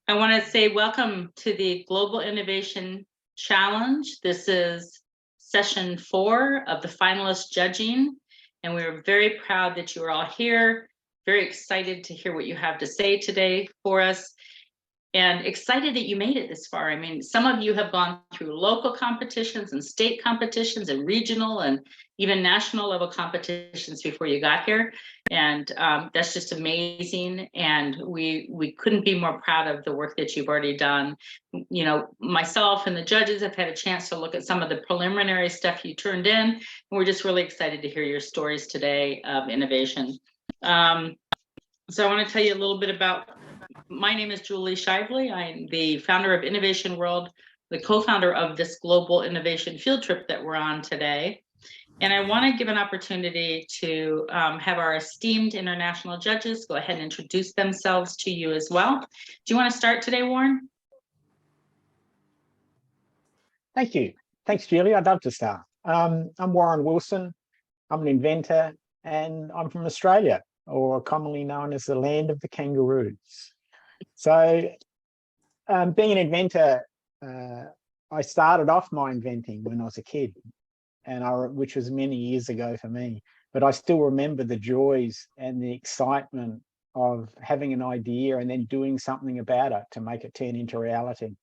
I want to say welcome to the Global Innovation Challenge. This is session 4 of the finalist judging, and we're very proud that you are all here. Very excited to hear what you have to say today for us, and excited that you made it this far. I mean, some of you have gone through local competitions and state competitions and regional and even national level competitions before you got here. And that's just amazing. And we couldn't be more proud of the work that you've already done. You know, myself and the judges have had a chance to look at some of the preliminary stuff you turned in. And we're just really excited to hear your stories today of innovation. So I want to tell you a little bit about, my name is Julie Shively. I'm the founder of Innovation World, the co-founder of this global innovation field trip that we're on today. And I want to give an opportunity to have our esteemed international judges go ahead and introduce themselves to you as well. Do you want to start today, Warren? Thank you. Thanks, Julie. I'd love to start. I'm Warren Wilson. I'm an inventor, and I'm from Australia, or commonly known as the land of the kangaroos. So being an inventor, I started off my inventing when I was a kid, which was many years ago for me, but I still remember the joys and the excitement of having an idea and then doing something about it to make it turn into reality.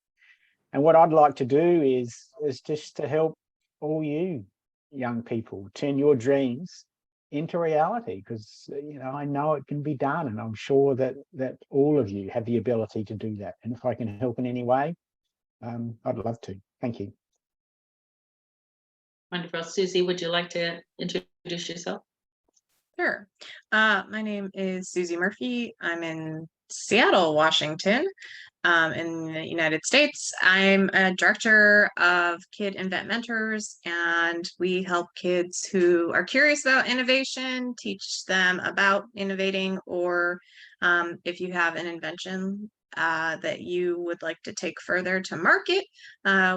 And what I'd like to do is just to help all you young people turn your dreams into reality, because I know it can be done, and I'm sure that all of you have the ability to do that. And if I can help in any way, I'd love to. Thank you. Wonderful. Susie, would you like to introduce yourself? Sure. My name is Susie Murphy. I'm in Seattle, Washington, in the United States. I'm a director of Kid Invent Mentors, and we help kids who are curious about innovation, teach them about innovating, or if you have an invention that you would like to take further to market,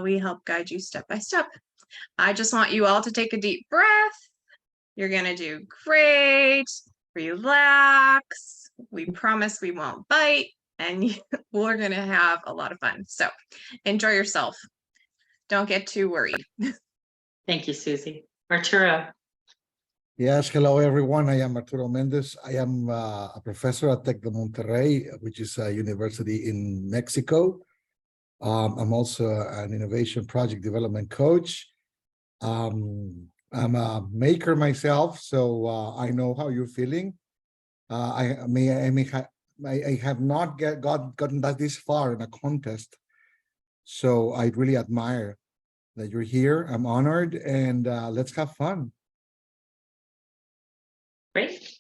we help guide you step by step. I just want you all to take a deep breath. You're going to do great. Relax. We promise we won't bite, and we're going to have a lot of fun. So enjoy yourself. Don't get too worried. Thank you, Susie. Arturo. Yes, hello, everyone. I am Arturo Mendez. I am a professor at Tec de Monterrey, which is a university in Mexico. I'm also an innovation project development coach. I'm a maker myself, so I know how you're feeling. I have not gotten that this far in a contest, so I really admire that you're here. I'm honored, and let's have fun. Great.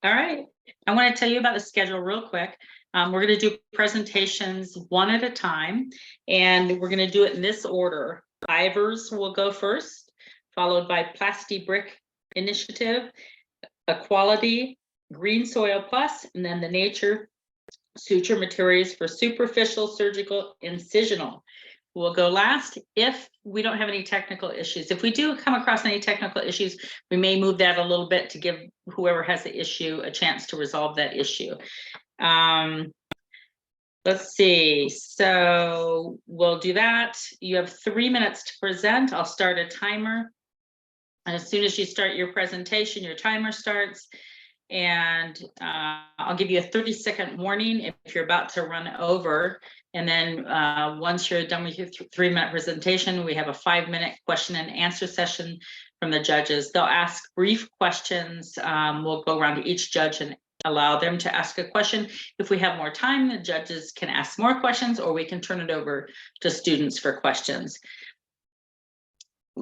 All right. I want to tell you about the schedule real quick. We're going to do presentations one at a time, and we're going to do it in this order. Ivers will go first, followed by Plasti Brick Initiative, Equality, Green Soil Plus, and then the Nature Suture Materials for Superficial Surgical Incisional will go last if we don't have any technical issues. If we do come across any technical issues, we may move that a little bit to give whoever has the issue a chance to resolve that issue. Let's see. So we'll do that. You have 3 minutes to present. I'll start a timer. And as soon as you start your presentation, your timer starts. And I'll give you a 30-second warning if you're about to run over. And then once you're done with your 3-minute presentation, we have a 5-minute question and answer session from the judges. They'll ask brief questions. We'll go around to each judge and allow them to ask a question. If we have more time, the judges can ask more questions, or we can turn it over to students for questions.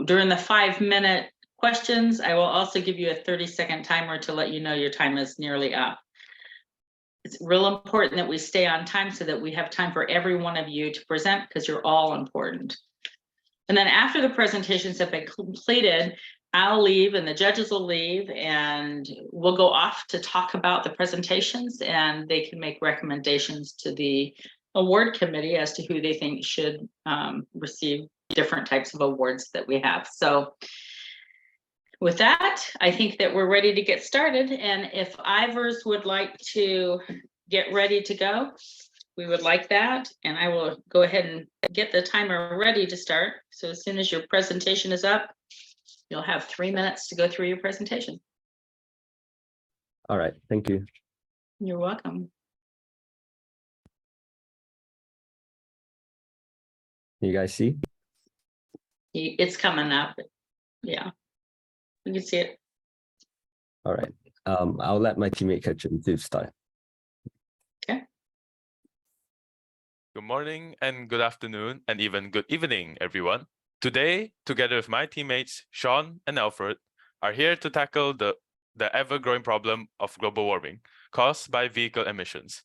During the 5-minute questions, I will also give you a 30-second timer to let you know your time is nearly up. It's real important that we stay on time so that we have time for every one of you to present, because you're all important. And then after the presentations have been completed, I'll leave and the judges will leave, and we'll go off to talk about the presentations, and they can make recommendations to the award committee as to who they think should receive different types of awards that we have. So with that, I think that we're ready to get started. And if Ivers would like to get ready to go. we would like that. And I will go ahead and get the timer ready to start. So as soon as your presentation is up, you'll have 3 minutes to go through your presentation. All right, thank you. You're welcome. You guys see? It's coming up. Yeah, you can see it. All right. I'll let my teammate Ketchum to start. Good morning and good afternoon and even good evening, everyone. Today, together with my teammates, Sean and Alfred, are here to tackle the ever-growing problem of global warming caused by vehicle emissions.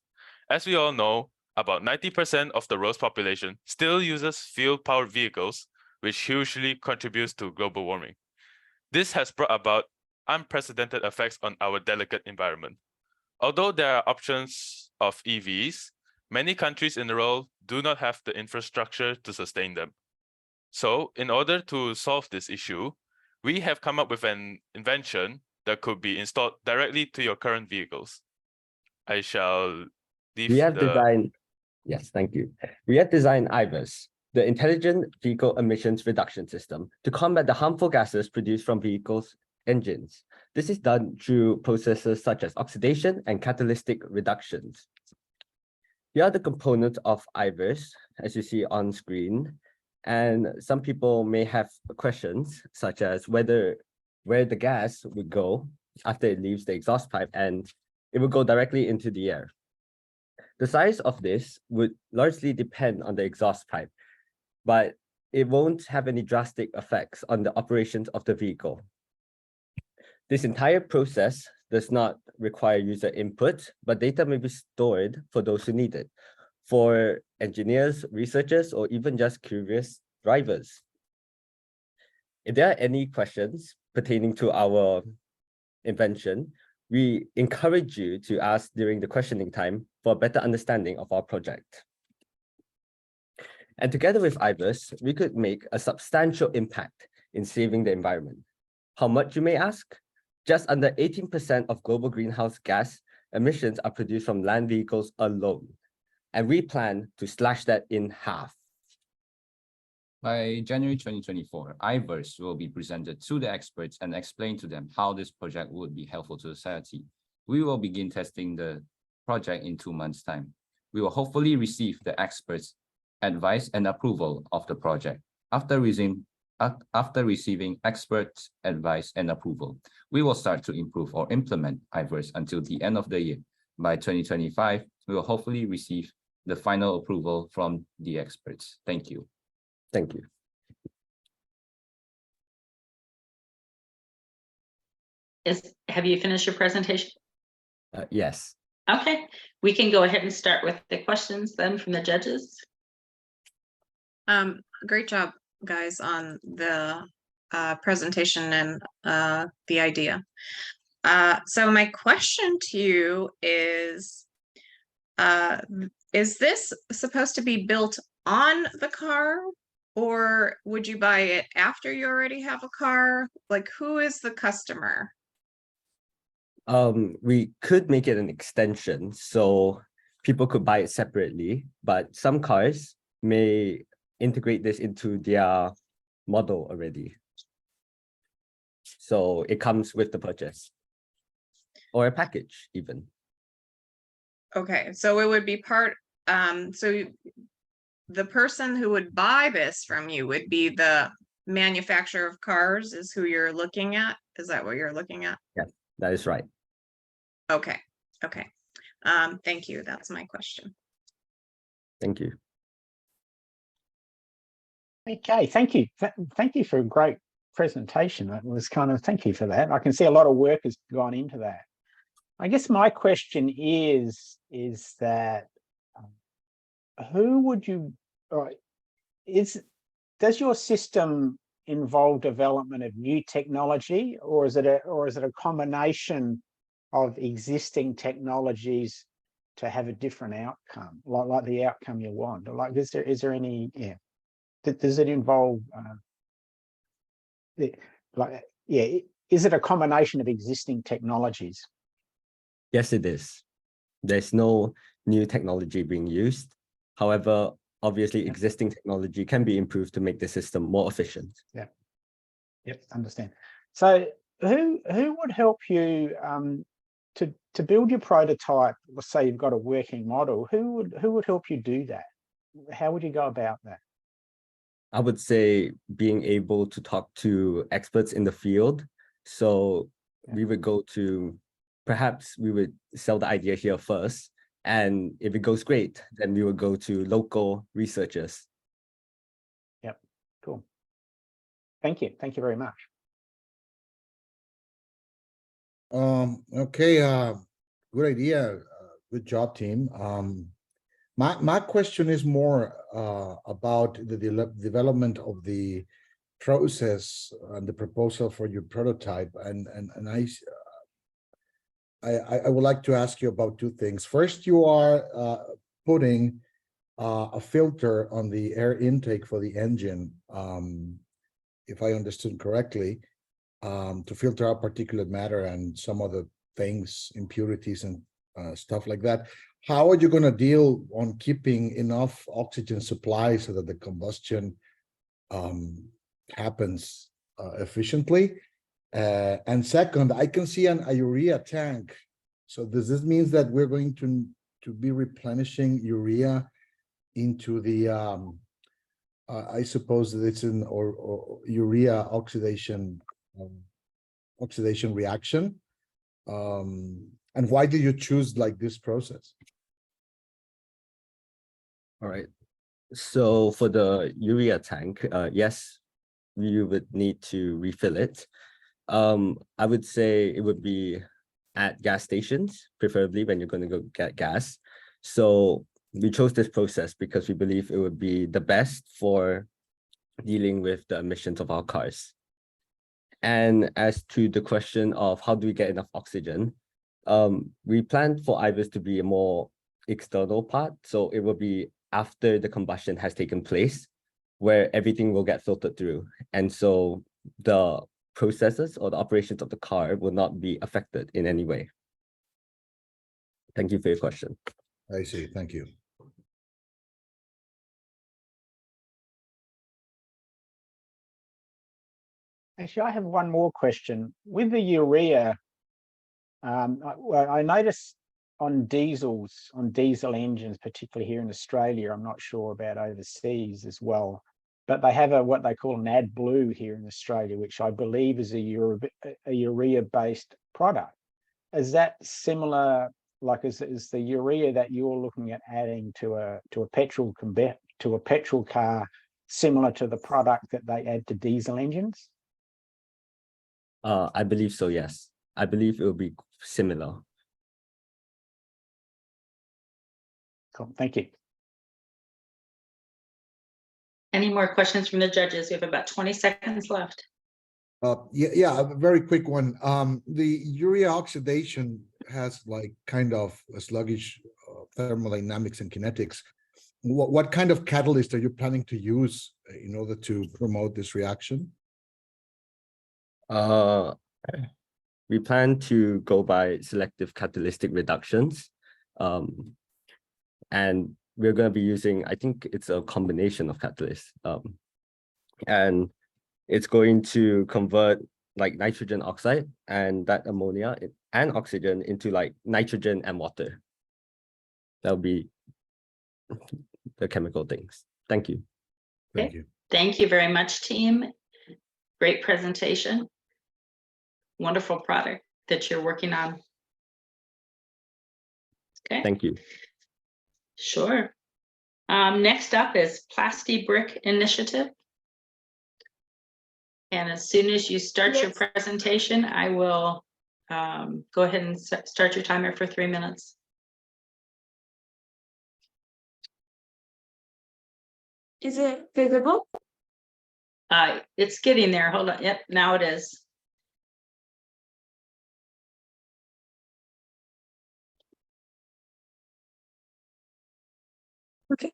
As we all know, about 90% of the world's population still uses fuel-powered vehicles, which hugely contributes to global warming. This has brought about unprecedented effects on our delicate environment. Although there are options of EVs, many countries in the world do not have the infrastructure to sustain them. So, in order to solve this issue, we have come up with an invention that could be installed directly to your current vehicles. I shall leave Yes, thank you. We have designed IVERS, the Intelligent Vehicle Emissions Reduction System, to combat the harmful gases produced from vehicles' engines. This is done through processes such as oxidation and catalytic reductions. Here are the components of IVERS, as you see on screen. And some people may have questions, such as where the gas would go after it leaves the exhaust pipe, and it would go directly into the air. The size of this would largely depend on the exhaust pipe, but it won't have any drastic effects on the operations of the vehicle. This entire process does not require user input, but data may be stored for those who need it, for engineers, researchers, or even just curious drivers. If there are any questions pertaining to our invention, we encourage you to ask during the questioning time for a better understanding of our project. And together with IVERS, we could make a substantial impact in saving the environment. How much, you may ask? Just under 18% of global greenhouse gas emissions are produced from land vehicles alone, and we plan to slash that in half. By January 2024, IVERS will be presented to the experts and explain to them how this project would be helpful to society. We will begin testing the project in 2 months' time. We will hopefully receive the experts' advice and approval of the project. After receiving experts' advice and approval, we will start to improve or implement IVERS until the end of the year. By 2025, we will hopefully receive the final approval from the experts. Thank you. Thank you. Have you finished your presentation? Yes. Okay, we can go ahead and start with the questions then from the judges. Great job, guys, on the presentation and the idea. So my question to you is this supposed to be built on the car, or would you buy it after you already have a car? Like, who is the customer? We could make it an extension, so people could buy it separately, but some cars may integrate this into their model already. So it comes with the purchase or a package even. Okay, so it would be part, the person who would buy this from you would be the manufacturer of cars is who you're looking at? Is that what you're looking at? Yes, that is right. Okay, okay. Thank you. That's my question. Thank you. Okay, thank you. Thank you for a great presentation. It was thank you for that. I can see a lot of work has gone into that. I guess my question is that who would you, does your system involve development of new technology, or is it a combination of existing technologies to have a different outcome, like the outcome you want? Or like, is there any, does it involve, is it a combination of existing technologies? Yes, it is. There's no new technology being used. However, obviously existing technology can be improved to make the system more efficient. Yep, understand. So who would help you to build your prototype? Let's say you've got a working model. Who would help you do that? How would you go about that? I would say being able to talk to experts in the field. So we would go to, perhaps we would sell the idea here first. And if it goes great, then we would go to local researchers. Yep, cool. Thank you. Thank you very much. Okay, good idea. Good job, team. My question is more about the development of the process and the proposal for your prototype, and I would like to ask you about two things. First, you are putting a filter on the air intake for the engine, if I understood correctly, to filter out particulate matter and some other things, impurities and stuff like that. How are you going to deal on keeping enough oxygen supply so that the combustion happens efficiently? And second, I can see a urea tank. So does this mean that we're going to be replenishing urea into the I suppose that it's an or urea oxidation reaction? And why do you choose like this process? All right. So for the urea tank, yes, you would need to refill it. I would say it would be at gas stations, preferably when you're going to go get gas. So we chose this process because we believe it would be the best for dealing with the emissions of our cars. And as to the question of how do we get enough oxygen, we plan for IVUS to be a more external part. So it will be after the combustion has taken place, where everything will get filtered through. And so the processes or the operations of the car will not be affected in any way. Thank you for your question. I see. Thank you. Actually, I have one more question. With the urea, I noticed on diesel engines, particularly here in Australia, I'm not sure about overseas as well, but they have what they call an AdBlue here in Australia, which I believe is a urea-based product. Is that similar? Like, is the urea that you're looking at adding to a petrol car similar to the product that they add to diesel engines? I believe so, yes. I believe it will be similar. Cool. Thank you. Any more questions from the judges? We have about 20 seconds left. Yeah, a very quick one. The urea oxidation has like kind of a sluggish thermodynamics and kinetics. What kind of catalyst are you planning to use in order to promote this reaction? We plan to go by selective catalytic reductions. And we're going to be using, I think it's a combination of catalysts. And it's going to convert like nitrogen oxide and that ammonia and oxygen into like nitrogen and water. That'll be the chemical things. Thank you. Thank you. Thank you very much, team. Great presentation. Wonderful product that you're working on. Okay. Thank you. Sure. Next up is Plasti Brick Initiative. And as soon as you start your presentation, I will go ahead and start your timer for 3 minutes. Is it visible? It's getting there. Hold on. Yep, now it is. Okay.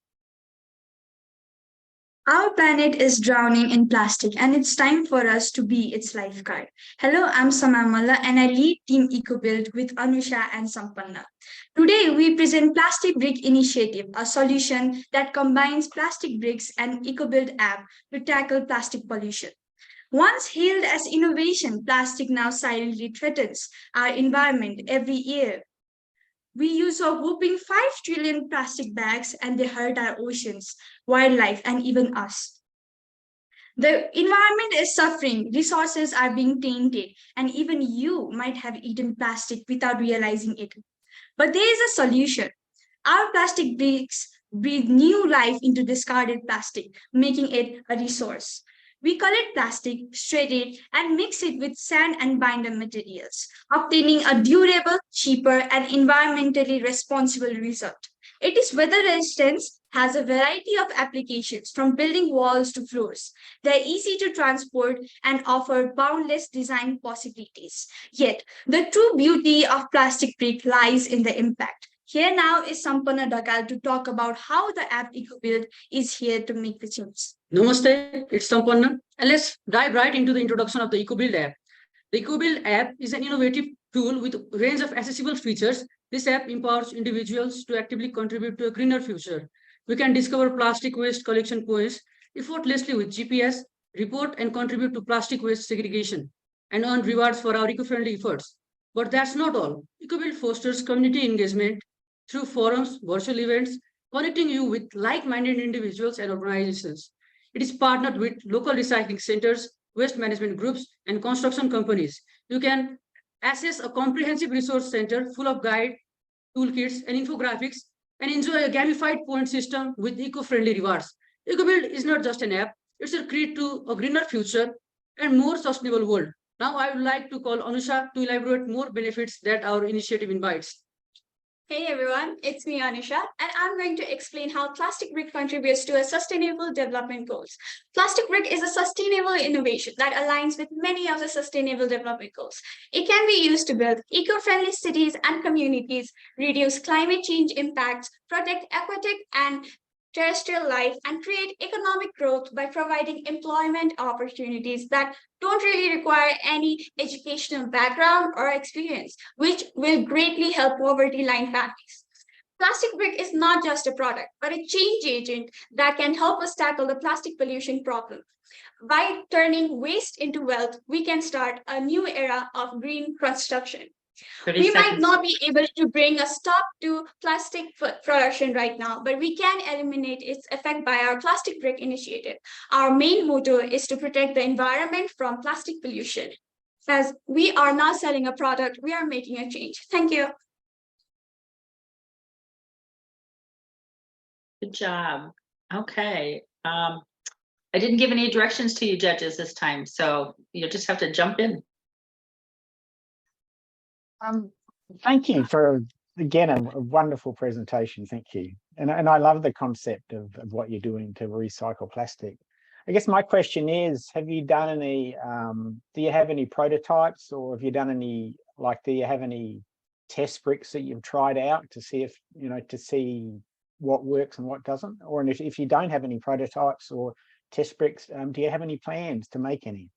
Our planet is drowning in plastic and it's time for us to be its lifeguard. Hello, I'm Samamala and I lead Team EcoBuild with Anusha and Sampanna. Today, we present Plastic Brick Initiative, a solution that combines plastic bricks and EcoBuild app to tackle plastic pollution. Once hailed as innovation, plastic now silently threatens our environment every year. We use a whopping 5 trillion plastic bags and they hurt our oceans, wildlife, and even us. The environment is suffering, resources are being tainted, and even you might have eaten plastic without realizing it. But there is a solution. Our plastic bricks breathe new life into discarded plastic, making it a resource. We collect plastic, shred it, and mix it with sand and binder materials, obtaining a durable, cheaper, and environmentally responsible result. It is weather resistant, has a variety of applications from building walls to floors. They're easy to transport and offer boundless design possibilities. Yet, the true beauty of plastic brick lies in the impact. Here now is Sampanna Dagal to talk about how the app EcoBuild is here to make the change. Namaste, it's Sampanna, and let's dive right into the introduction of the EcoBuild app. The EcoBuild app is an innovative tool with a range of accessible features. This app empowers individuals to actively contribute to a greener future. We can discover plastic waste collection points effortlessly with GPS, report and contribute to plastic waste segregation, and earn rewards for our eco-friendly efforts. But that's not all. EcoBuild fosters community engagement through forums, virtual events, connecting you with like-minded individuals and organizations. It is partnered with local recycling centers, waste management groups, and construction companies. You can access a comprehensive resource center full of guide, toolkits, and infographics, and enjoy a gamified point system with eco-friendly rewards. EcoBuild is not just an app, it's a key to a greener future and more sustainable world. Now I would like to call Anusha to elaborate more benefits that our initiative invites. Hey everyone, it's me Anisha, and I'm going to explain how plastic brick contributes to a sustainable development goals. Plastic brick is a sustainable innovation that aligns with many of the sustainable development goals. It can be used to build eco-friendly cities and communities, reduce climate change impacts, protect aquatic and terrestrial life, and create economic growth by providing employment opportunities that don't really require any educational background or experience, which will greatly help poverty line families. Plastic brick is not just a product, but a change agent that can help us tackle the plastic pollution problem. By turning waste into wealth, we can start a new era of green construction. We might not be able to bring a stop to plastic production right now, but we can eliminate its effect by our plastic brick initiative. Our main motto is to protect the environment from plastic pollution. As we are not selling a product, we are making a change. Thank you. Good job. Okay. I didn't give any directions to you judges this time, so you'll just have to jump in. Thank you for, again, a wonderful presentation. Thank you. And I love the concept of what you're doing to recycle plastic. I guess my question is, have you done any, do you have any prototypes, or have you done any, like, do you have any test bricks that you've tried out to see if, to see what works and what doesn't? Or if you don't have any prototypes or test bricks, do you have any plans to make any?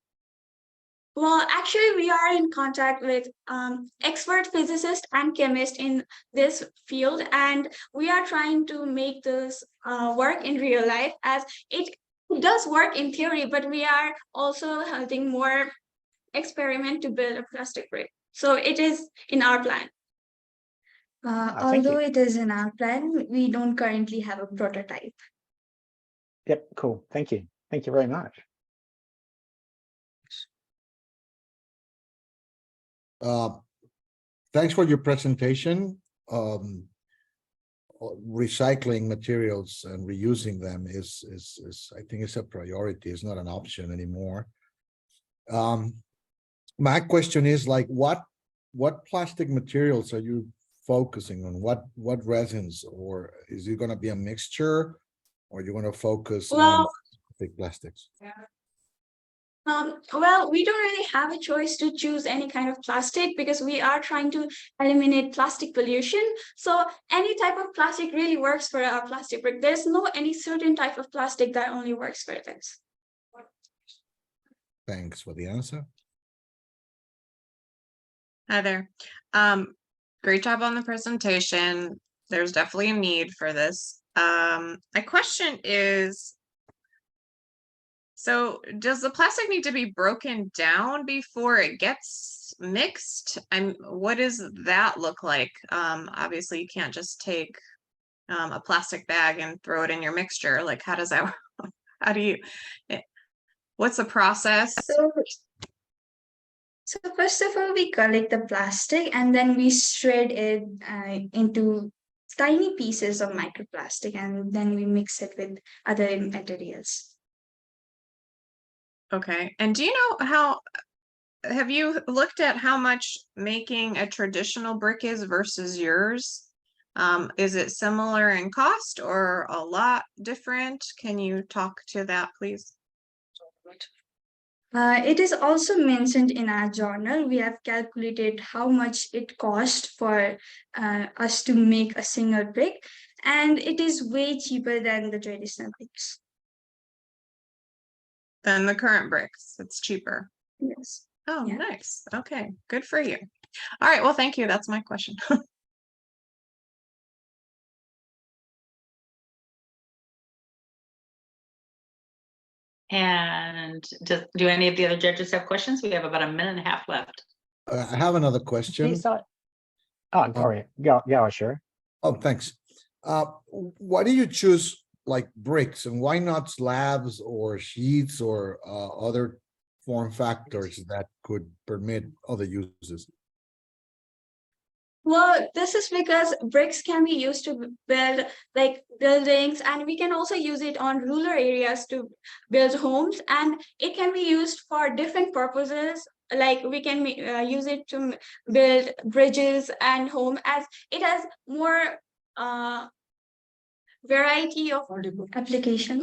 Well, actually, we are in contact with expert physicists and chemists in this field, and we are trying to make this work in real life, as it does work in theory, but we are also having more experiment to build a plastic brick. So it is in our plan. Although it is in our plan, we don't currently have a prototype. Yep, cool. Thank you. Thank you very much. Thanks for your presentation. Recycling materials and reusing them is I think it's a priority. It's not an option anymore. My question is, like, what plastic materials are you focusing on? What resins, or is it going to be a mixture, or you're going to focus on big plastics? Well, we don't really have a choice to choose any kind of plastic because we are trying to eliminate plastic pollution. So any type of plastic really works for our plastic brick. There's no any certain type of plastic that only works for this. Thanks for the answer. Hi there. Great job on the presentation. There's definitely a need for this. My question is, so does the plastic need to be broken down before it gets mixed? What does that look like? Obviously you can't just take a plastic bag and throw it in your mixture. Like, how does that work? How do you, what's the process? So first of all, we collect the plastic and then we shred it into tiny pieces of microplastic, and then we mix it with other materials. Okay, and do you know how, have you looked at how much making a traditional brick is versus yours? Is it similar in cost or a lot different? Can you talk to that, please? It is also mentioned in our journal. We have calculated how much it cost for us to make a single brick, and it is way cheaper than the traditional bricks. Than the current bricks, it's cheaper. Yes. Oh, Yeah. nice. Okay, good for you. All right, well, thank you. That's my question. And do any of the other judges have questions? We have about a minute and a half left. I have another question. So, oh, sorry. Go, sure. Oh, thanks. Why do you choose like bricks, and why not slabs or sheets or other form factors that could permit other uses? Well, this is because bricks can be used to build like buildings, and we can also use it on rural areas to build homes, and it can be used for different purposes. Like we can use it to build bridges and home, as it has more variety of multiple application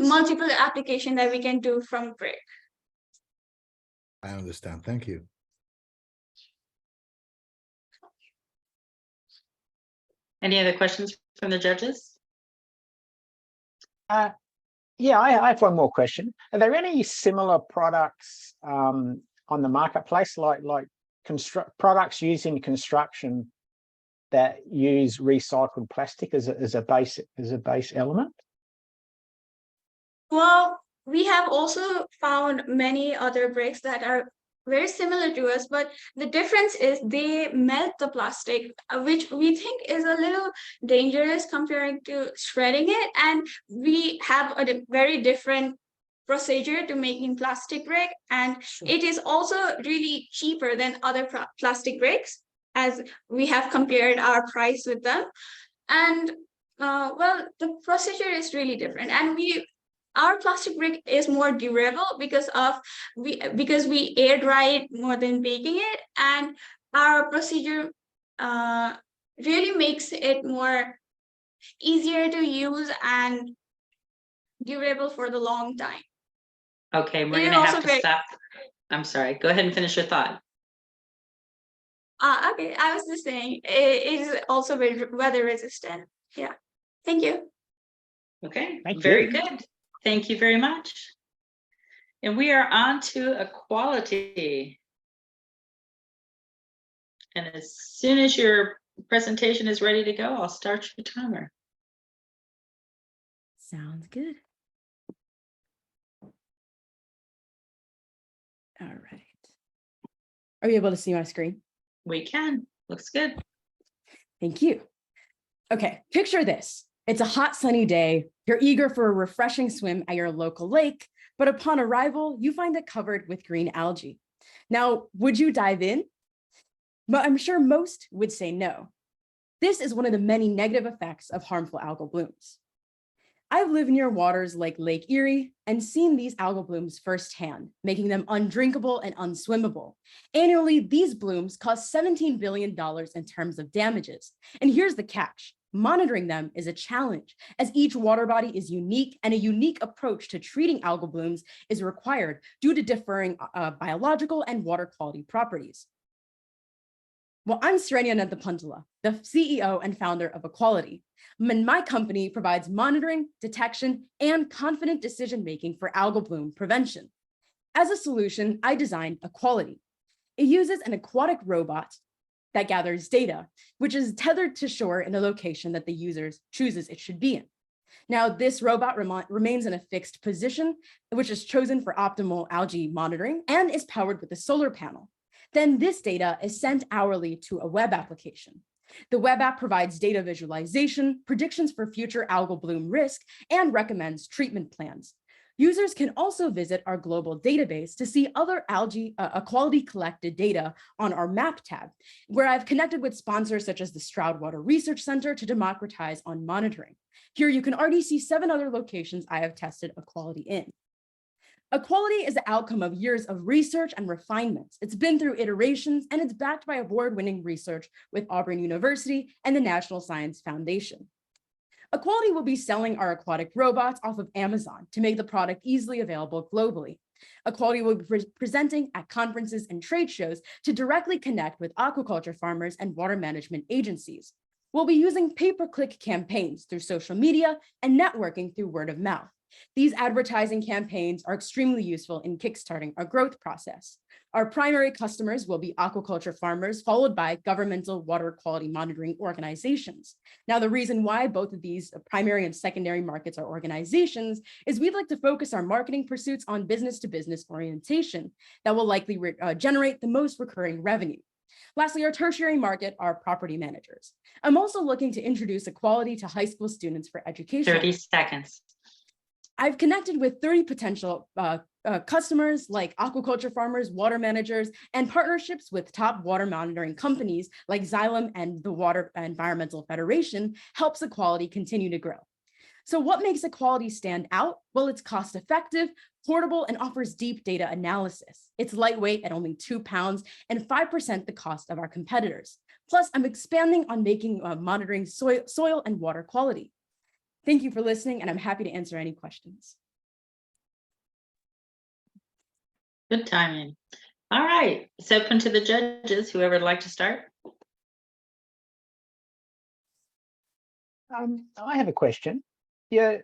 that we can do from brick. I understand. Thank you. Any other questions from the judges? Yeah, I have one more question. Are there any similar products on the marketplace, like products used in construction that use recycled plastic as a base element? Well, we have also found many other bricks that are very similar to us, but the difference is they melt the plastic, which we think is a little dangerous comparing to shredding it. And we have a very different procedure to making plastic brick, and it is also really cheaper than other plastic bricks, as we have compared our price with them. And well, the procedure is really different, and our plastic brick is more durable because we air dry it more than baking it, and our procedure really makes it more easier to use and durable for the long time. Okay, we're gonna have to stop. I'm sorry, go ahead and finish your thought. Okay, I was just saying it is also very weather resistant. Yeah, thank you. Okay, Thank very you. good. Thank you very much. And we are on to equality. And as soon as your presentation is ready to go, I'll start your timer. Sounds good. All right. Are you able to see my screen? We can. Looks good. Thank you. Okay, picture this. It's a hot, sunny day. You're eager for a refreshing swim at your local lake, but upon arrival, you find it covered with green algae. Now, would you dive in? But I'm sure most would say no. This is one of the many negative effects of harmful algal blooms. I've lived near waters like Lake Erie and seen these algal blooms firsthand, making them undrinkable and unswimmable. Annually, these blooms cost $17 billion in terms of damages. And here's the catch. Monitoring them is a challenge, as each water body is unique and a unique approach to treating algal blooms is required due to differing biological and water quality properties. Well, I'm Srenya Nanthapuntala, the CEO and founder of Equality. And my company provides monitoring, detection, and confident decision-making for algal bloom prevention. As a solution, I designed Equality. It uses an aquatic robot that gathers data, which is tethered to shore in a location that the user chooses it should be in. Now, this robot remains in a fixed position, which is chosen for optimal algae monitoring and is powered with a solar panel. Then this data is sent hourly to a web application. The web app provides data visualization, predictions for future algal bloom risk, and recommends treatment plans. Users can also visit our global database to see other algae Equality collected data on our map tab, where I've connected with sponsors such as the Stroud Water Research Center to democratize on monitoring. Here you can already see 7 other locations I have tested Equality in. Equality is the outcome of years of research and refinements. It's been through iterations, and it's backed by award-winning research with Auburn University and the National Science Foundation. Equality will be selling our aquatic robots off of Amazon to make the product easily available globally. Equality will be presenting at conferences and trade shows to directly connect with aquaculture farmers and water management agencies. We'll be using pay-per-click campaigns through social media and networking through word of mouth. These advertising campaigns are extremely useful in kickstarting our growth process. Our primary customers will be aquaculture farmers, followed by governmental water quality monitoring organizations. Now, the reason why both of these primary and secondary markets are organizations is we'd like to focus our marketing pursuits on business-to-business orientation that will likely generate the most recurring revenue. Lastly, our tertiary market are property managers. I'm also looking to introduce Equality to high school students for education. 30 seconds. I've connected with 30 potential customers like aquaculture farmers, water managers, and partnerships with top water monitoring companies like Xylem and the Water Environmental Federation helps Equality continue to grow. So what makes Equality stand out? Well, it's cost effective, portable, and offers deep data analysis. It's lightweight at only 2 pounds and 5% the cost of our competitors. Plus, I'm expanding on making monitoring soil and water quality. Thank you for listening, and I'm happy to answer any questions. Good timing. All right, it's open to the judges, whoever would like to start. I have a question. Yeah,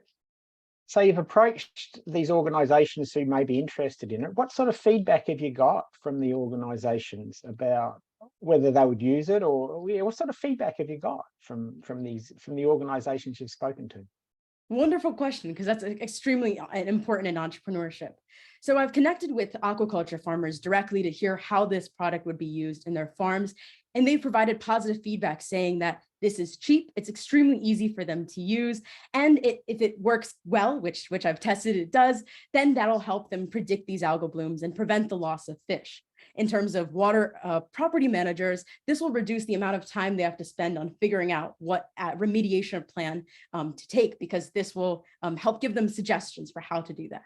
so you've approached these organisations who may be interested in it. What sort of feedback have you got from the organisations about whether they would use it, or what sort of feedback have you got from the organisations you've spoken to? Wonderful question, because that's extremely important in entrepreneurship. So I've connected with aquaculture farmers directly to hear how this product would be used in their farms, and they provided positive feedback saying that this is cheap, it's extremely easy for them to use, and if it works well, which I've tested it does, then that'll help them predict these algal blooms and prevent the loss of fish. In terms of water property managers, this will reduce the amount of time they have to spend on figuring out what remediation plan to take, because this will help give them suggestions for how to do that.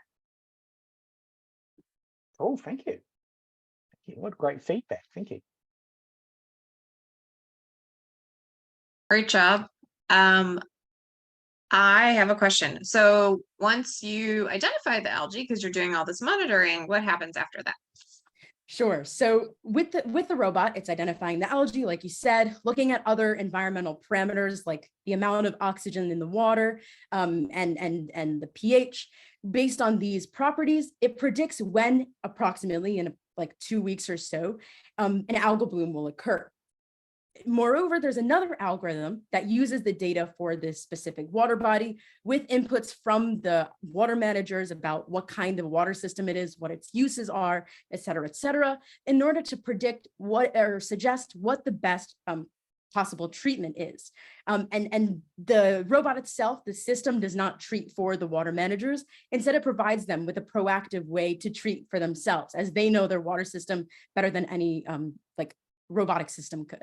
Oh, thank you. What great feedback. Thank you. Great job. I have a question. So once you identify the algae, because you're doing all this monitoring, what happens after that? Sure. So with the robot, it's identifying the algae, like you said, looking at other environmental parameters like the amount of oxygen in the water and the pH. Based on these properties, it predicts when approximately in like 2 weeks or so, an algal bloom will occur. Moreover, there's another algorithm that uses the data for this specific water body with inputs from the water managers about what kind of water system it is, what its uses are, et cetera, in order to predict what or suggest what the best possible treatment is. And the robot itself, the system does not treat for the water managers. Instead, it provides them with a proactive way to treat for themselves, as they know their water system better than any like robotic system could.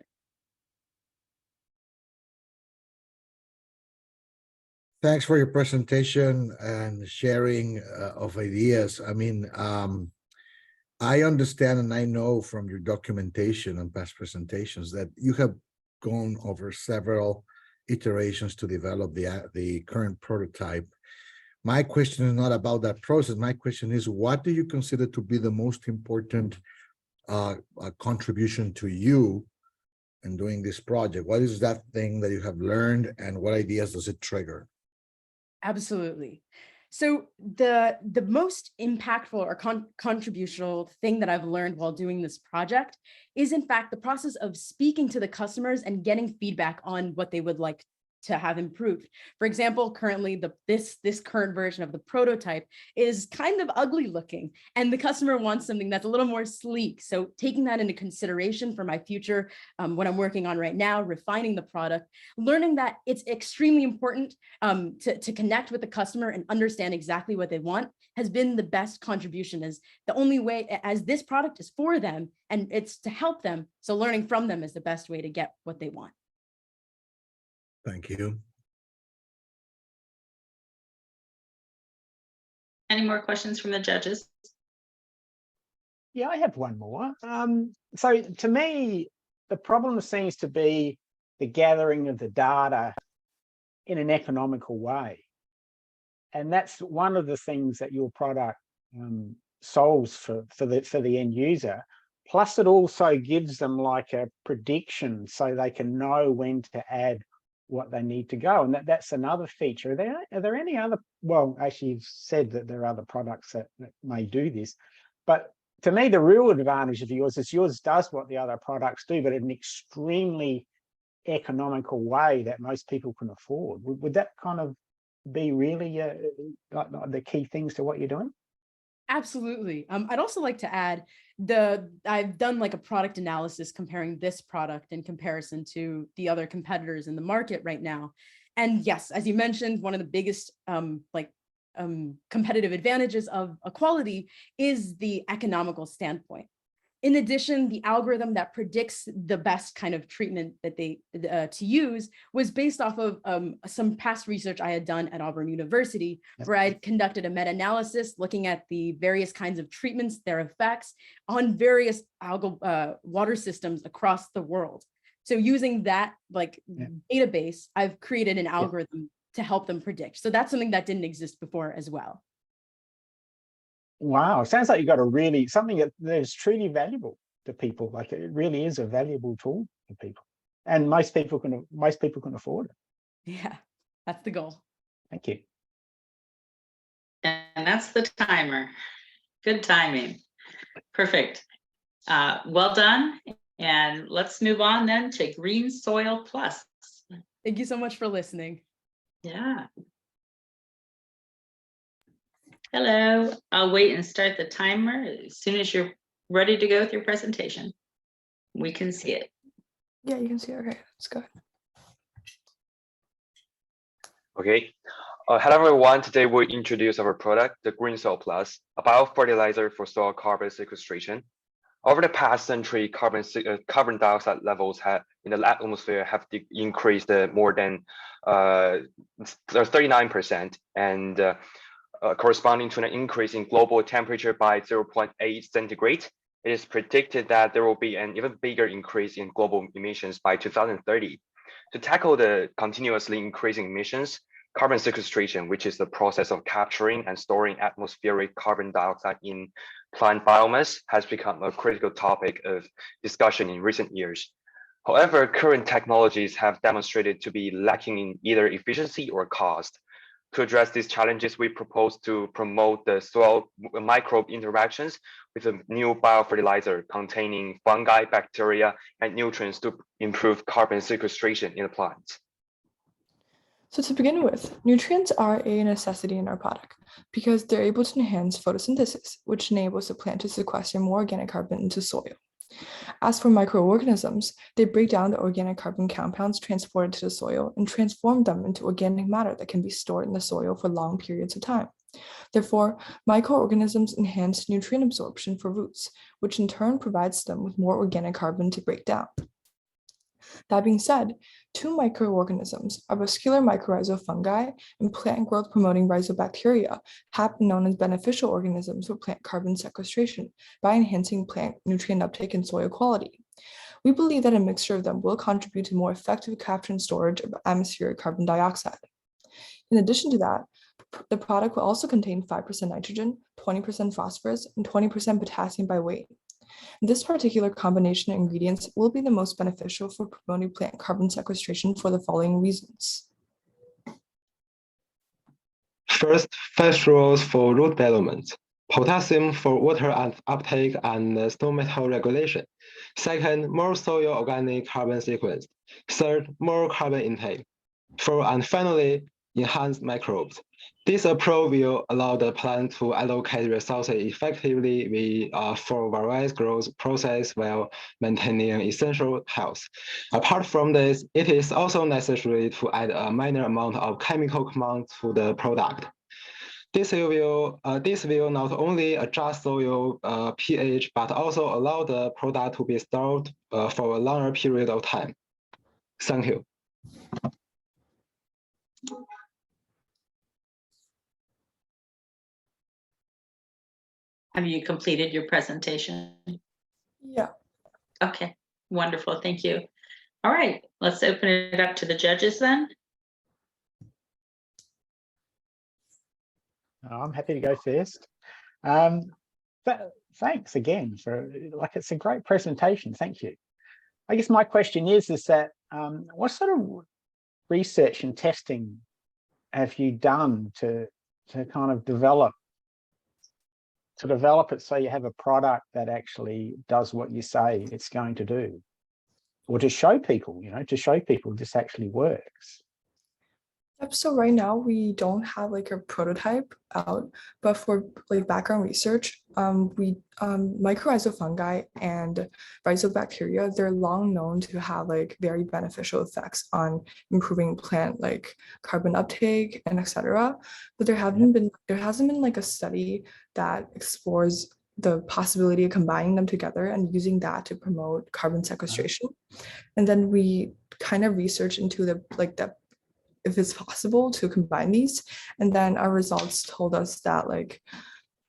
Thanks for your presentation and sharing of ideas. I mean, I understand and I know from your documentation and past presentations that you have gone over several iterations to develop the current prototype. My question is not about that process. My question is, what do you consider to be the most important contribution to you in doing this project? What is that thing that you have learned, and what ideas does it trigger? Absolutely. So the most impactful or contributional thing that I've learned while doing this project is, in fact, the process of speaking to the customers and getting feedback on what they would like to have improved. For example, currently this current version of the prototype is kind of ugly looking, and the customer wants something that's a little more sleek. So taking that into consideration for my future, what I'm working on right now, refining the product, learning that it's extremely important to connect with the customer and understand exactly what they want has been the best contribution. As the only way, as this product is for them and it's to help them. So learning from them is the best way to get what they want. Thank you. Any more questions from the judges? Yeah, I have one more. So to me, the problem seems to be the gathering of the data in an economical way. And that's one of the things that your product solves for the end user. Plus, it also gives them like a prediction so they can know when to add what they need to go. And that's another feature. Are there any other, well, actually you've said that there are other products that may do this, but to me, the real advantage of yours is yours does what the other products do, but in an extremely economical way that most people can afford. Would that kind of be really like the key things to what you're doing? Absolutely. I'd also like to add I've done like a product analysis comparing this product in comparison to the other competitors in the market right now. And yes, as you mentioned, one of the biggest competitive advantages of equality is the economical standpoint. In addition, the algorithm that predicts the best kind of treatment that to use was based off of some past research I had done at Auburn University, where I conducted a meta-analysis looking at the various kinds of treatments, their effects on various algal water systems across the world. So using that database, I've created an algorithm to help them predict. So that's something that didn't exist before as well. Wow, sounds like you got something that is truly valuable to people. Like it really is a valuable tool for people, and most people can afford it. Yeah, that's the goal. Thank you. And that's the timer. Good timing. Perfect. Well done. And let's move on then to Green Soil Plus. Thank you so much for listening. Yeah. Hello, I'll wait and start the timer as soon as you're ready to go with your presentation. We can see it. Yeah, you can see it. Okay, let's go. Okay. Hello everyone. Today we'll introduce our product, the Green Soil Plus, a biofertilizer for soil carbon sequestration. Over the past century, carbon dioxide levels in the atmosphere have increased more than 39%, and corresponding to an increase in global temperature by 0.8 centigrade. It is predicted that there will be an even bigger increase in global emissions by 2030. To tackle the continuously increasing emissions, carbon sequestration, which is the process of capturing and storing atmospheric carbon dioxide in plant biomass, has become a critical topic of discussion in recent years. However, current technologies have demonstrated to be lacking in either efficiency or cost. To address these challenges, we propose to promote the soil microbe interactions with a new biofertilizer containing fungi, bacteria, and nutrients to improve carbon sequestration in the plants. So to begin with, nutrients are a necessity in our product because they're able to enhance photosynthesis, which enables the plant to sequester more organic carbon into soil. As for microorganisms, they break down the organic carbon compounds transported to the soil and transform them into organic matter that can be stored in the soil for long periods of time. Therefore, microorganisms enhance nutrient absorption for roots, which in turn provides them with more organic carbon to break down. That being said, two microorganisms, avascular mycorrhizal fungi and plant growth promoting rhizobacteria, have been known as beneficial organisms for plant carbon sequestration by enhancing plant nutrient uptake and soil quality. We believe that a mixture of them will contribute to more effective capture and storage of atmospheric carbon dioxide. In addition to that, the product will also contain 5% nitrogen, 20% phosphorus, and 20% potassium by weight. This particular combination of ingredients will be the most beneficial for promoting plant carbon sequestration for the following reasons. First, fish roles for root development. Potassium for water uptake and stomatal regulation. Second, more soil organic carbon sequence. Third, more carbon intake. Fourth, and finally, enhanced microbes. This approach will allow the plant to allocate resources effectively for various growth process while maintaining essential health. Apart from this, it is also necessary to add a minor amount of chemical compound to the product. This will not only adjust soil pH, but also allow the product to be stored for a longer period of time. Thank you. Have you completed your presentation? Yeah. Okay, wonderful, thank you. All right, let's open it up to the judges then. I'm happy to go first. Thanks again for, it's a great presentation. Thank you. I guess my question is that what sort of research and testing have you done to kind of develop it so you have a product that actually does what you say it's going to do, or to show people, this actually works? Yep, so right now we don't have like a prototype out, but for like background research, mycorrhizal fungi and rhizobacteria, they're long known to have like very beneficial effects on improving plant like carbon uptake and etc. But there hasn't been like a study that explores the possibility of combining them together and using that to promote carbon sequestration. And then we kind of research into if it's possible to combine these. And then our results told us that like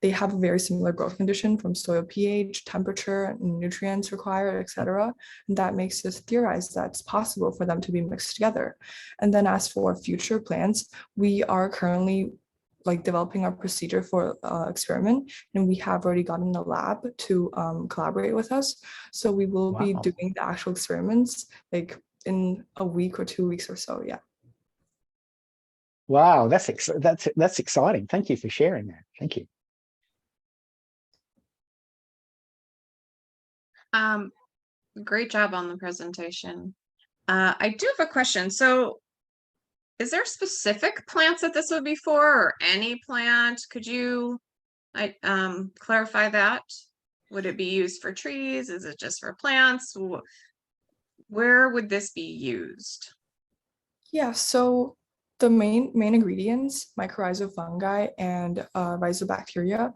they have a very similar growth condition from soil pH, temperature, and nutrients required, etc. And that makes us theorize that it's possible for them to be mixed together. And then as for future plans, we are currently like developing our procedure for experiment, and we have already gotten a lab to collaborate with us. So we will be doing the actual experiments like in a week or 2 weeks or so, yeah. Wow, that's exciting. Thank you for sharing that. Thank you. Great job on the presentation. I do have a question. So is there specific plants that this would be for, or any plant? Could you clarify that? Would it be used for trees? Is it just for plants? Where would this be used? Yeah, so the main ingredients, mycorrhizal fungi and rhizobacteria,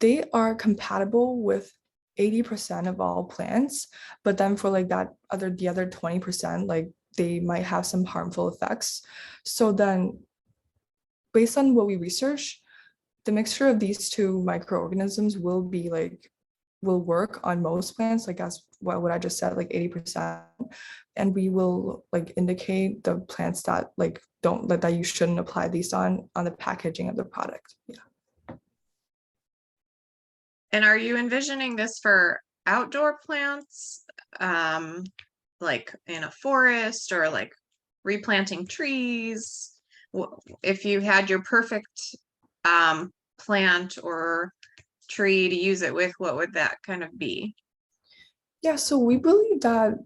they are compatible with 80% of all plants, but then for like the other 20%, like they might have some harmful effects. So then based on what we researched, the mixture of these two microorganisms will work on most plants, like as what I just said, like 80%. And we will like indicate the plants that like that you shouldn't apply these on the packaging of the product. Yeah. And are you envisioning this for outdoor plants, like in a forest, or like replanting trees? If you had your perfect plant or tree to use it with, what would that kind of be? Yeah, so we believe that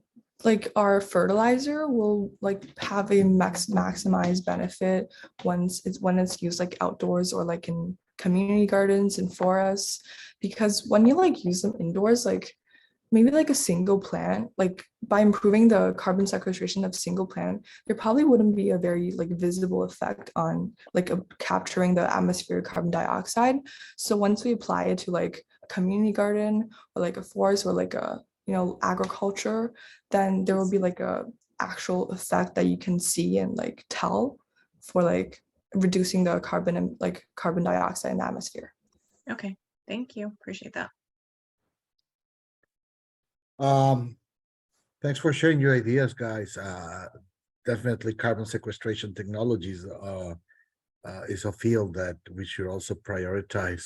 like our fertilizer will like have a maximized benefit when it's used like outdoors or like in community gardens and forests, because when you like use them indoors, like maybe like a single plant, like by improving the carbon sequestration of single plant, there probably wouldn't be a very like visible effect on like capturing the atmospheric carbon dioxide. So once we apply it to like a community garden or like a forest or like a agriculture, then there will be like a actual effect that you can see and like tell for like reducing the carbon and like carbon dioxide in the atmosphere. Okay, thank you. Appreciate that. Thanks for sharing your ideas, guys. Definitely carbon sequestration technologies is a field that we should also prioritize.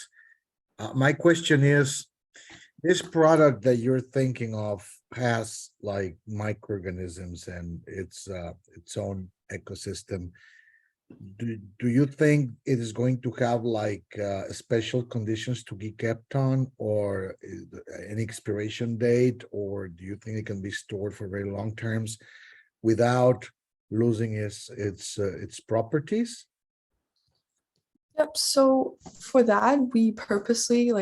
My question is, this product that you're thinking of has like microorganisms and its own ecosystem. Do you think it is going to have like special conditions to be kept on, or an expiration date, or do you think it can be stored for very long terms without losing its properties? Yep. So for that, we purposely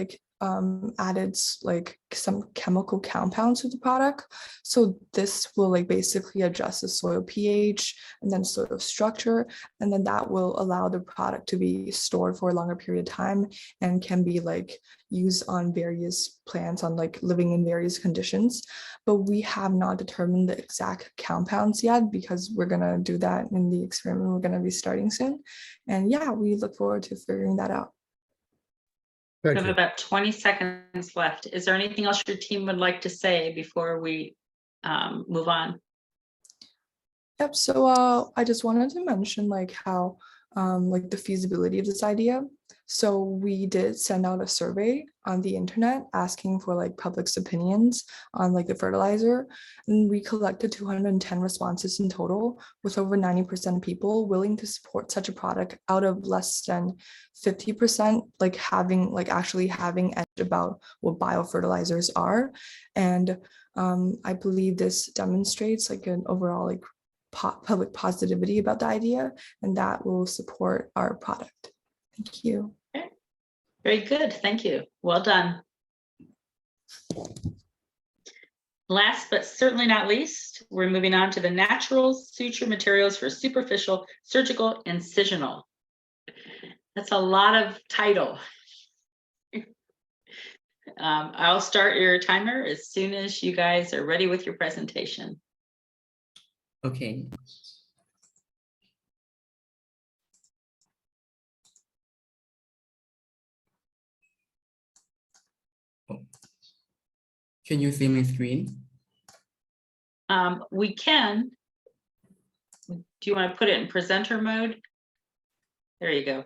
added like some chemical compounds to the product. So this will like basically adjust the soil pH and then sort of structure, and then that will allow the product to be stored for a longer period of time and can be like used on various plants on like living in various conditions. But we have not determined the exact compounds yet because we're gonna do that in the experiment we're gonna be starting soon. And yeah, we look forward to figuring that out. We have about 20 seconds left. Is there anything else your team would like to say before we move on? Yep. So I just wanted to mention like how like the feasibility of this idea. So we did send out a survey on the internet asking for like public's opinions on like the fertilizer, and we collected 210 responses in total, with over 90% of people willing to support such a product out of less than 50% like actually having edge about what biofertilizers are. And I believe this demonstrates like an overall like public positivity about the idea, and that will support our product. Thank you. Okay. Very good. Thank you. Well done. Last but certainly not least, we're moving on to the natural suture materials for superficial surgical incisional. That's a lot of title. I'll start your timer as soon as you guys are ready with your presentation. Okay. Can you see my screen? We can. Do you want to put it in presenter mode? There you go.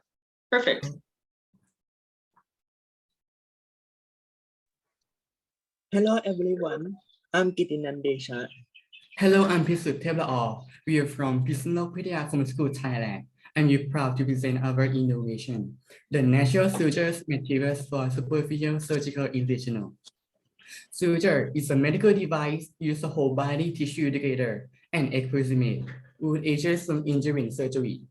Perfect. Hello everyone, I'm Kitinan Desha. Hello, I'm Pisut Teblaor. We are from Pisano Kritia Common School, Thailand, and we're proud to present our innovation, the natural sutures materials for superficial surgical incisional. Suture is a medical device used to hold body tissue together and approximate wound edges from injury in surgery.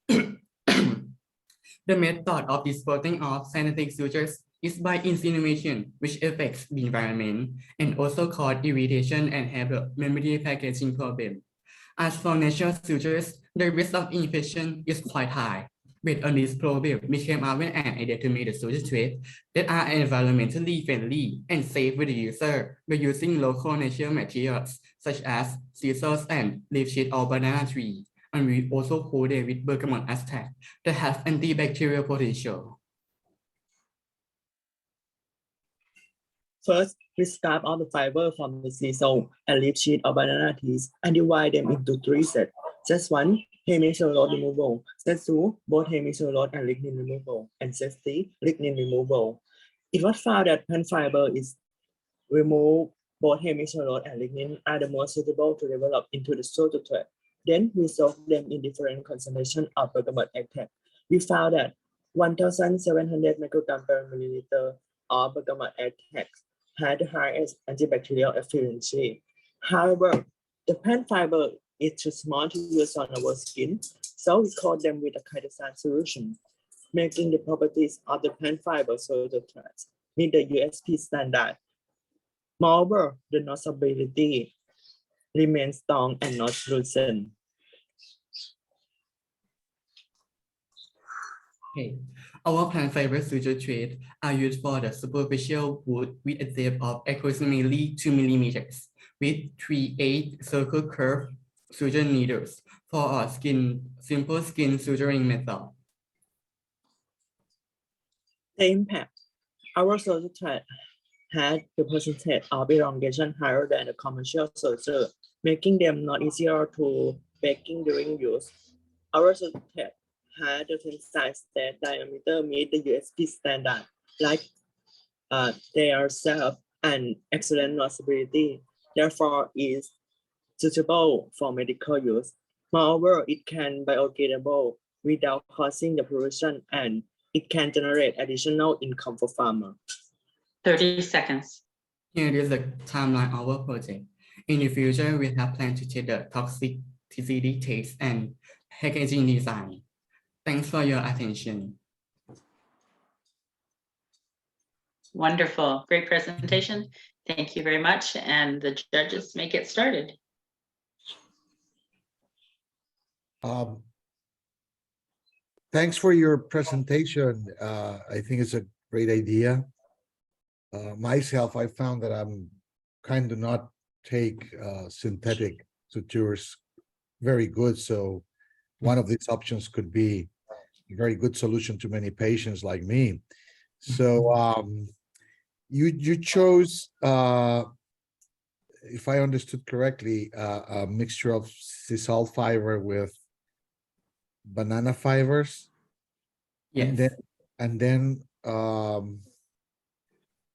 The method of disposing of synthetic sutures is by incineration, which affects the environment and also cause irritation and have a memory packaging problem. As for natural sutures, the risk of infection is quite high. Based on this problem, we came up with an idea to make the suture threads that are environmentally friendly and safe with the user by using local natural materials such as scissors and leaf sheet or banana tree. And we also coat it with bergamot extract that has antibacterial potential. First, we scrape all the fiber from the sisal and leaf sheet or banana trees and divide them into 3 sets. Set 1, hemicellulose removal. Set 2, both hemicellulose and lignin removal. And set 3, lignin removal. It was found that plant fiber is removed, both hemicellulose and lignin are the most suitable to develop into the suture thread. Then we soak them in different concentrations of bergamot extract. We found that 1,700 micrograms per milliliter of bergamot extract had the highest antibacterial efficiency. However, the plant fiber is too small to use on our skin, so we coat them with a chitosan solution, making the properties of the plant fiber suture threads meet the USP standard. Moreover, the noseability remains strong and not loosened. Okay. Our plant fiber suture threads are used for the superficial wound with a depth of approximately 2 millimeters, with 3/8 circle curve suture needles for a simple skin suturing method. The impact. Our suture thread had the percentage of elongation higher than the commercial suture, making them not easier to baking during use. Our suture had the tensile state diameter meet the USP standard, like they are safe and excellent stability. Therefore, is suitable for medical use. Moreover, it can biodegradable without causing the pollution, and it can generate additional income for farmer. 30 seconds. Here is the timeline of our project. In the future, we have planned to take the toxicity test and packaging design. Thanks for your attention. Wonderful. Great presentation. Thank you very much. And the judges may get started. Thanks for your presentation. I think it's a great idea. Myself, I found that I'm kind of not take synthetic sutures very good. So one of these options could be a very good solution to many patients like me. So you chose, if I understood correctly, a mixture of sisal fiber with banana fibers. Yes. And then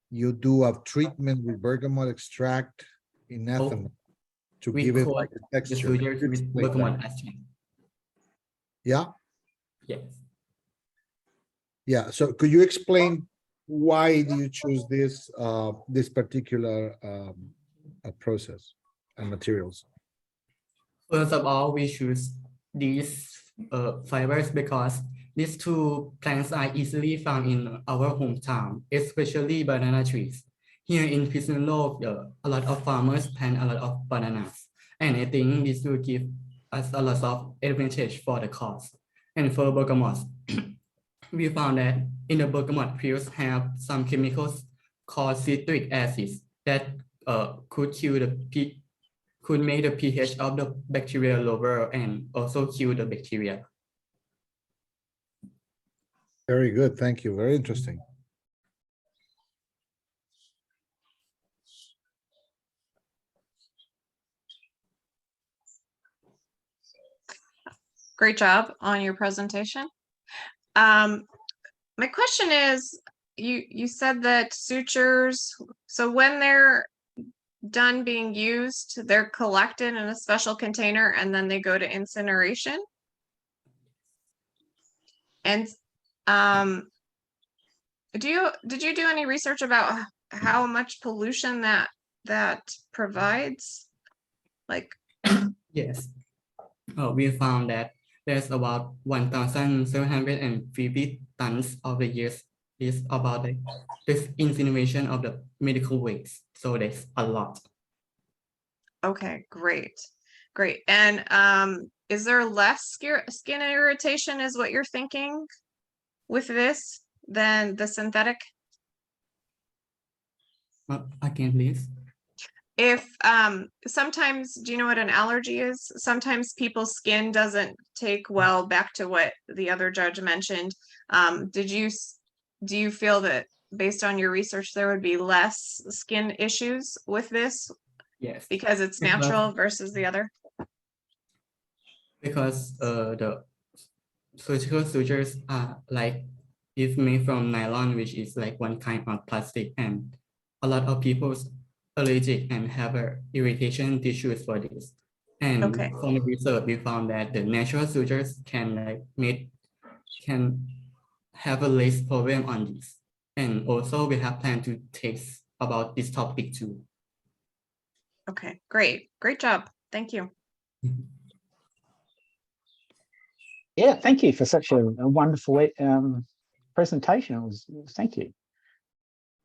you do a treatment with bergamot extract in ethanol to We give it coat like a the texture. sutures Could you with explain bergamot that? extract. Yeah. Yes. Yeah. So could you explain why do you choose this this particular process and materials? First of all, we choose these fibers because these two plants are easily found in our hometown, especially banana trees. Here in Pittsburgh, a lot of farmers plant a lot of bananas, and I think this will give us a lot of advantage for the cost. And for bergamot, we found that in the bergamot pills have some chemicals called citric acids that could make the pH of the bacteria lower and also kill the bacteria. Very good. Thank you. Very interesting. Great job on your presentation. My question is, you said that sutures, so when they're done being used, they're collected in a special container and then they go to incineration? And did you do any research about how much pollution that provides? Like, Yes. We found that there's about 1,750 tons of the years is about this incineration of the medical waste. So that's a lot. okay, great. And is there less skin irritation is what you're thinking with this than the synthetic? Again, please. If sometimes, do you know what an allergy is? Sometimes people's skin doesn't take well, back to what the other judge mentioned. Do you feel that based on your research there would be less skin issues with this? Yes. Because it's natural versus the other? Because the surgical sutures are like it's made from nylon, which is like one kind of plastic, and a lot of people's allergic and have irritation tissues for this. And from the research, we found that the natural sutures can have a less problem on this. And also we have planned to taste about this topic too. Okay, great job. Thank you. Yeah, thank you for such a wonderful presentation. Thank you.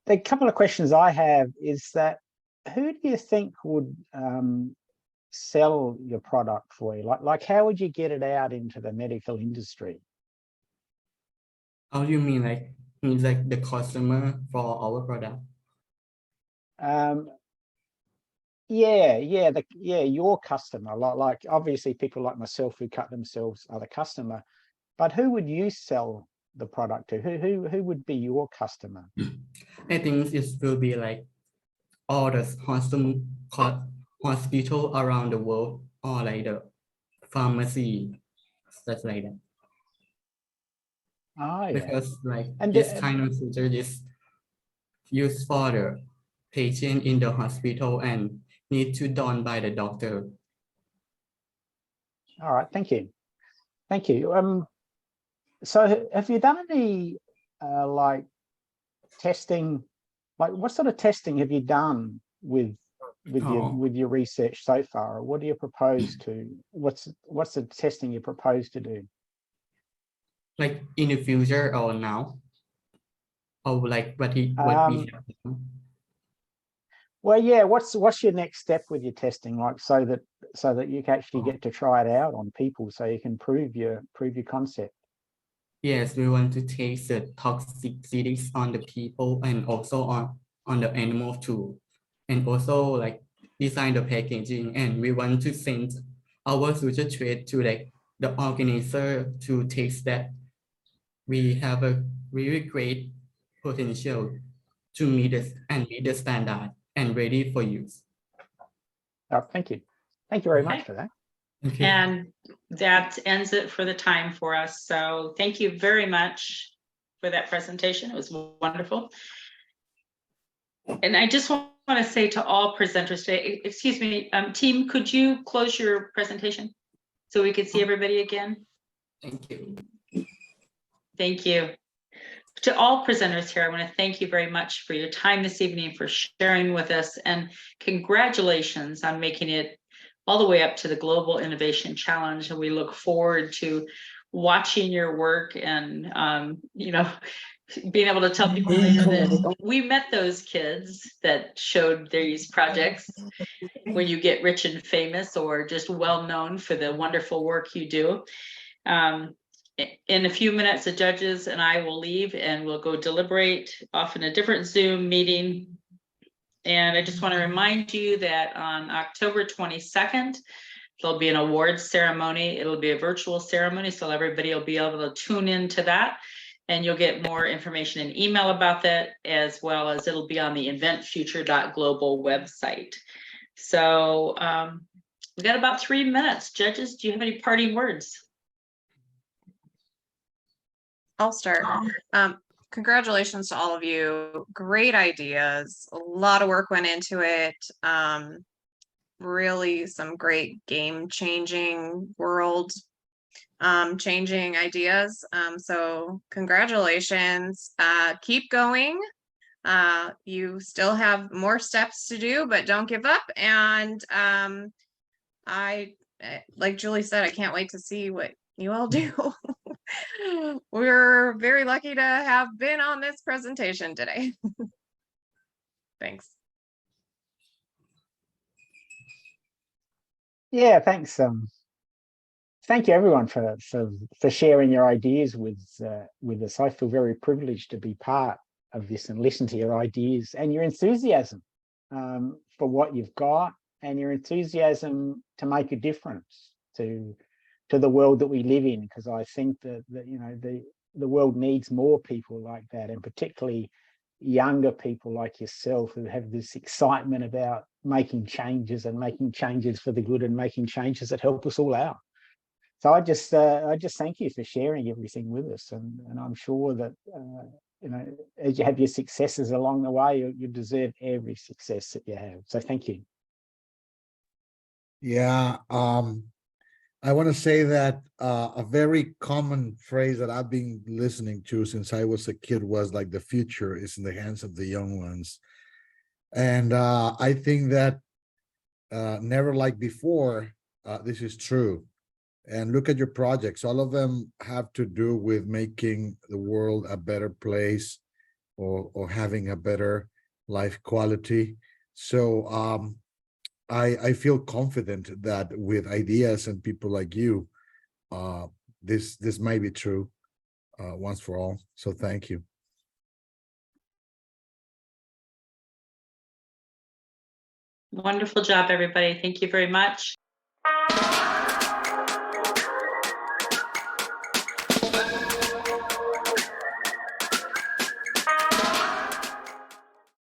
The couple of questions I have is that who do you think would sell your product for you? Like how would you get it out into the medical industry? How do you mean, like the customer for our product? Your customer, like obviously people like myself who cut themselves are the customer, but who would you sell the product to? Who would be your customer? I think it will be like all the hospital around the world, or like the pharmacy, stuff like that. Oh, yeah. Because like And this kind of filter is used for the patient in the hospital and need to done by the doctor. all right, thank you. Thank you. So have you done any like testing? Like what sort of testing have you done with your research so far? What do you propose to? What's the testing you propose to do? Like in the future or now? Or like what we have done? Well, yeah. What's your next step with your testing, like so that you can actually get to try it out on people, so you can prove your concept? Yes, we want to taste the toxicities on the people and also on the animal too, and also like design the packaging. And we want to send our future trade to like the organizer to taste that we have a really great potential to meet the standard and ready for use. Oh, thank you. Thank you very much for that. Okay. And that ends it for the time for us. So thank you very much for that presentation. It was wonderful. And I just want to say to all presenters today, excuse me, team, could you close your presentation so we could see everybody again? Thank you. Thank you. To all presenters here, I want to thank you very much for your time this evening, for sharing with us, and congratulations on making it all the way up to the Global Innovation Challenge. And we look forward to watching your work and, you know, being able to tell people later that we met those kids that showed these projects when you get rich and famous or just well known for the wonderful work you do. In a few minutes, the judges and I will leave and we'll go deliberate off in a different Zoom meeting. And I just want to remind you that on October 22nd, there'll be an awards ceremony. It'll be a virtual ceremony, so everybody will be able to tune into that. And you'll get more information in email about that, as well as it'll be on the inventfuture.global website. So we got about 3 minutes. Judges, do you have any parting words? I'll start. Congratulations to all of you. Great ideas. A lot of work went into it. Really some great game-changing, world changing ideas. So congratulations. Keep going. You still have more steps to do, but don't give up. And like Julie said, I can't wait to see what you all do. We're very lucky to have been on this presentation today. Thanks. Yeah, thanks. Thank you everyone for sharing your ideas with us. I feel very privileged to be part of this and listen to your ideas and your enthusiasm for what you've got, and your enthusiasm to make a difference to the world that we live in, because I think that you know the world needs more people like that, and particularly younger people like yourself who have this excitement about making changes for the good and making changes that help us all out. So I just thank you for sharing everything with us, and I'm sure that you know, as you have your successes along the way, you deserve every success that you have. So thank you. Yeah, I want to say that a very common phrase that I've been listening to since I was a kid was like, the future is in the hands of the young ones. And I think that never like before, this is true. And look at your projects. All of them have to do with making the world a better place, or having a better life quality. So I feel confident that with ideas and people like you, this might be true once for all. So thank you. Wonderful job, everybody. Thank you very much.